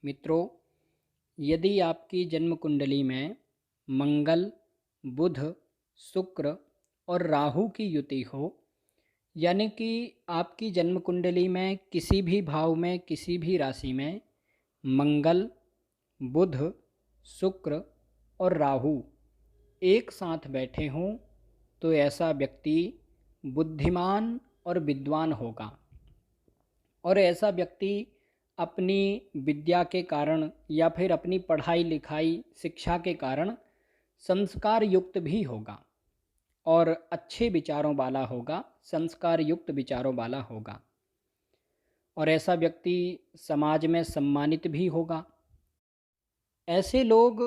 मित्रों, यदि आपकी जन्म कुंडली में मंगल, बुध, शुक्र और राहु की युति हो, यानी कि आपकी जन्म कुंडली में किसी भी भाव में, किसी भी राशि में मंगल, बुध, शुक्र और राहु एक साथ बैठे हों, तो ऐसा व्यक्ति बुद्धिमान और विद्वान होगा। और ऐसा व्यक्ति अपनी विद्या के कारण या फिर अपनी पढ़ाई लिखाई शिक्षा के कारण संस्कार युक्त भी होगा और अच्छे विचारों वाला होगा, संस्कार युक्त विचारों वाला होगा। और ऐसा व्यक्ति समाज में सम्मानित भी होगा। ऐसे लोग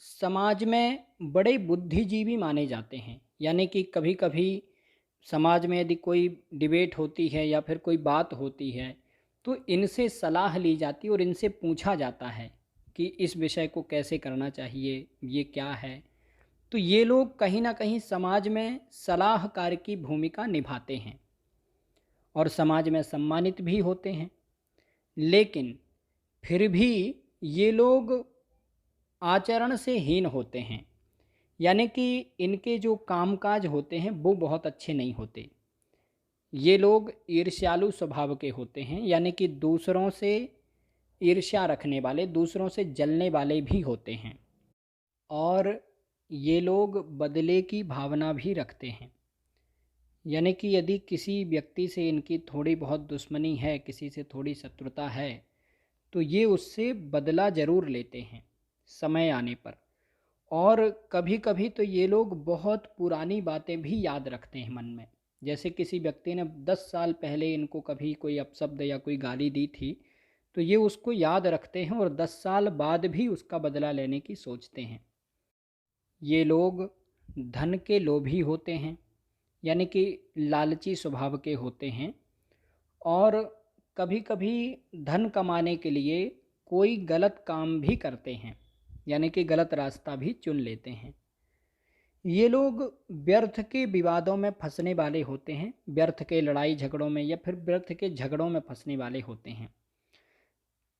समाज में बड़े बुद्धिजीवी माने जाते हैं। यानी कि कभी कभी समाज में यदि कोई डिबेट होती है या फिर कोई बात होती है, तो इनसे सलाह ली जाती है और इनसे पूछा जाता है कि इस विषय को कैसे करना चाहिए, ये क्या है। तो ये लोग कहीं ना कहीं समाज में सलाहकार की भूमिका निभाते हैं और समाज में सम्मानित भी होते हैं। लेकिन फिर भी ये लोग आचरण से हीन होते हैं। यानी कि इनके जो कामकाज होते हैं वो बहुत अच्छे नहीं होते। ये लोग ईर्ष्यालु स्वभाव के होते हैं, यानी कि दूसरों से ईर्ष्या रखने वाले, दूसरों से जलने वाले भी होते हैं। और ये लोग बदले की भावना भी रखते हैं। यानी कि यदि किसी व्यक्ति से इनकी थोड़ी बहुत दुश्मनी है, किसी से थोड़ी शत्रुता है, तो ये उससे बदला ज़रूर लेते हैं समय आने पर। और कभी कभी तो ये लोग बहुत पुरानी बातें भी याद रखते हैं मन में। जैसे किसी व्यक्ति ने 10 साल पहले इनको कभी कोई अपशब्द या कोई गाली दी थी, तो ये उसको याद रखते हैं और 10 साल बाद भी उसका बदला लेने की सोचते हैं। ये लोग धन के लोभी होते हैं, यानी कि लालची स्वभाव के होते हैं। और कभी कभी धन कमाने के लिए कोई गलत काम भी करते हैं, यानी कि गलत रास्ता भी चुन लेते हैं। ये लोग व्यर्थ के विवादों में फंसने वाले होते हैं, व्यर्थ के लड़ाई झगड़ों में या फिर व्यर्थ के झगड़ों में फंसने वाले होते हैं।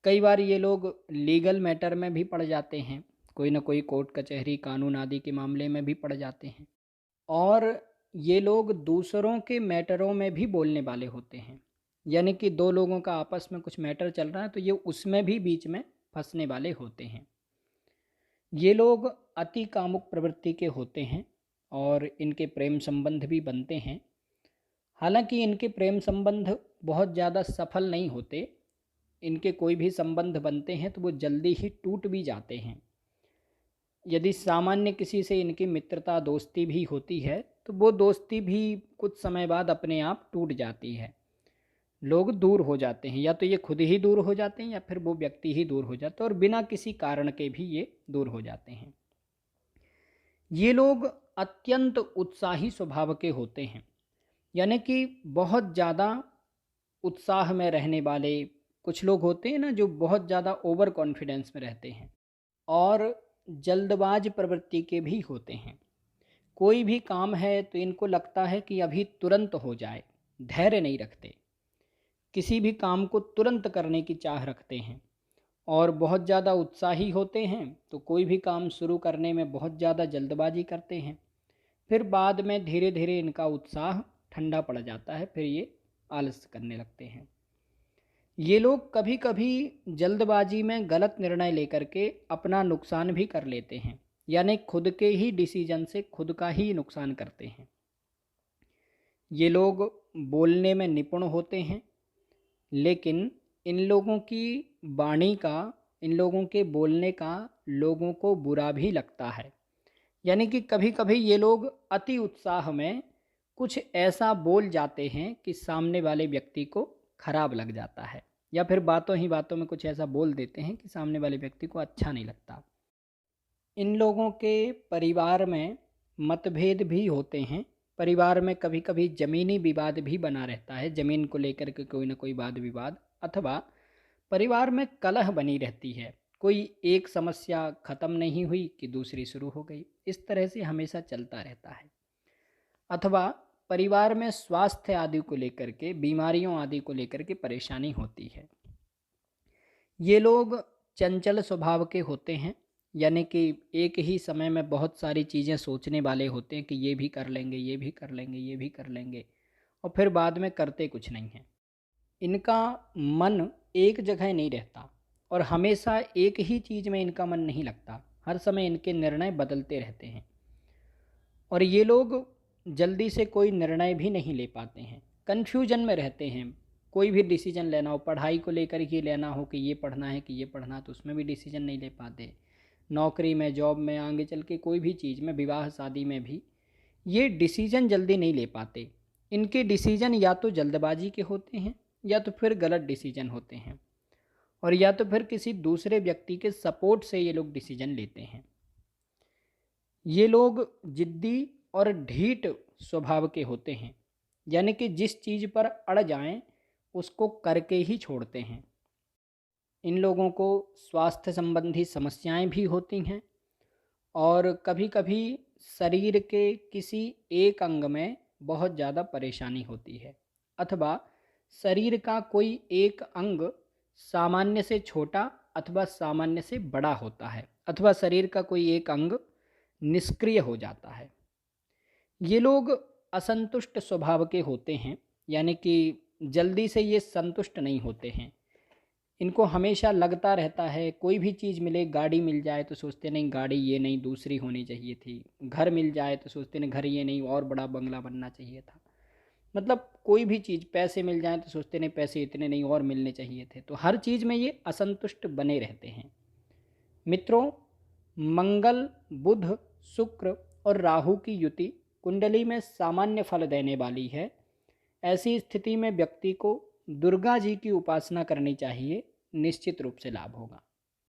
कई बार ये लोग लीगल मैटर में भी पड़ जाते हैं, कोई ना कोई कोर्ट कचहरी कानून आदि के मामले में भी पड़ जाते हैं। और ये लोग दूसरों के मैटरों में भी बोलने वाले होते हैं। यानी कि दो लोगों का आपस में कुछ मैटर चल रहा है, तो ये उसमें भी बीच में फंसने वाले होते हैं। ये लोग अति कामुक प्रवृत्ति के होते हैं और इनके प्रेम संबंध भी बनते हैं। हालांकि इनके प्रेम संबंध बहुत ज़्यादा सफल नहीं होते। इनके कोई भी संबंध बनते हैं तो वो जल्दी ही टूट भी जाते हैं। यदि सामान्य किसी से इनकी मित्रता दोस्ती भी होती है, तो वो दोस्ती भी कुछ समय बाद अपने आप टूट जाती है। लोग दूर हो जाते हैं, या तो ये खुद ही दूर हो जाते हैं या फिर वो व्यक्ति ही दूर हो जाता है, और बिना किसी कारण के भी ये दूर हो जाते हैं। ये लोग अत्यंत उत्साही स्वभाव के होते हैं, यानी कि बहुत ज़्यादा उत्साह में रहने वाले। कुछ लोग होते हैं ना जो बहुत ज़्यादा ओवर कॉन्फिडेंस में रहते हैं और जल्दबाज प्रवृत्ति के भी होते हैं। कोई भी काम है तो इनको लगता है कि अभी तुरंत हो जाए, धैर्य नहीं रखते। किसी भी काम को तुरंत करने की चाह रखते हैं और बहुत ज़्यादा उत्साही होते हैं, तो कोई भी काम शुरू करने में बहुत ज़्यादा जल्दबाजी करते हैं। फिर बाद में धीरे धीरे इनका उत्साह ठंडा पड़ जाता है, फिर ये आलस करने लगते हैं। ये लोग कभी कभी जल्दबाजी में गलत निर्णय लेकर के अपना नुकसान भी कर लेते हैं, यानी खुद के ही डिसीजन से खुद का ही नुकसान करते हैं। ये लोग बोलने में निपुण होते हैं, लेकिन इन लोगों की वाणी का, इन लोगों के बोलने का लोगों को बुरा भी लगता है। यानी कि कभी कभी ये लोग अति उत्साह में कुछ ऐसा बोल जाते हैं कि सामने वाले व्यक्ति को खराब लग जाता है, या फिर बातों ही बातों में कुछ ऐसा बोल देते हैं कि सामने वाले व्यक्ति को अच्छा नहीं लगता। इन लोगों के परिवार में मतभेद भी होते हैं। परिवार में कभी कभी ज़मीनी विवाद भी बना रहता है, ज़मीन को लेकर के कोई ना कोई वाद विवाद, अथवा परिवार में कलह बनी रहती है। कोई एक समस्या ख़त्म नहीं हुई कि दूसरी शुरू हो गई, इस तरह से हमेशा चलता रहता है। अथवा परिवार में स्वास्थ्य आदि को लेकर के, बीमारियों आदि को लेकर के परेशानी होती है। ये लोग चंचल स्वभाव के होते हैं, यानी कि एक ही समय में बहुत सारी चीज़ें सोचने वाले होते हैं कि ये भी कर लेंगे, ये भी कर लेंगे, ये भी कर लेंगे, और फिर बाद में करते कुछ नहीं हैं। इनका मन एक जगह नहीं रहता और हमेशा एक ही चीज़ में इनका मन नहीं लगता। हर समय इनके निर्णय बदलते रहते हैं और ये लोग जल्दी से कोई निर्णय भी नहीं ले पाते हैं, कन्फ्यूजन में रहते हैं। कोई भी डिसीजन लेना हो, पढ़ाई को लेकर ही लेना हो कि ये पढ़ना है कि ये पढ़ना, तो उसमें भी डिसीजन नहीं ले पाते। नौकरी में, जॉब में, आगे चल के कोई भी चीज़ में, विवाह शादी में भी ये डिसीजन जल्दी नहीं ले पाते। इनके डिसीजन या तो जल्दबाजी के होते हैं या तो फिर गलत डिसीजन होते हैं, और या तो फिर किसी दूसरे व्यक्ति के सपोर्ट से ये लोग डिसीजन लेते हैं। ये लोग जिद्दी और ढीठ स्वभाव के होते हैं, यानी कि जिस चीज़ पर अड़ जाएं उसको करके ही छोड़ते हैं। इन लोगों को स्वास्थ्य संबंधी समस्याएं भी होती हैं और कभी कभी शरीर के किसी एक अंग में बहुत ज़्यादा परेशानी होती है, अथवा शरीर का कोई एक अंग सामान्य से छोटा अथवा सामान्य से बड़ा होता है, अथवा शरीर का कोई एक अंग निष्क्रिय हो जाता है। ये लोग असंतुष्ट स्वभाव के होते हैं, यानी कि जल्दी से ये संतुष्ट नहीं होते हैं। इनको हमेशा लगता रहता है, कोई भी चीज़ मिले, गाड़ी मिल जाए तो सोचते नहीं गाड़ी ये नहीं दूसरी होनी चाहिए थी, घर मिल जाए तो सोचते नहीं घर ये नहीं और बड़ा बंगला बनना चाहिए था। मतलब कोई भी चीज़, पैसे मिल जाए तो सोचते नहीं पैसे इतने नहीं और मिलने चाहिए थे। तो हर चीज़ में ये असंतुष्ट बने रहते हैं। मित्रों, मंगल, बुध, शुक्र और राहु की युति कुंडली में सामान्य फल देने वाली है। ऐसी स्थिति में व्यक्ति को दुर्गा जी की उपासना करनी चाहिए, निश्चित रूप से लाभ होगा।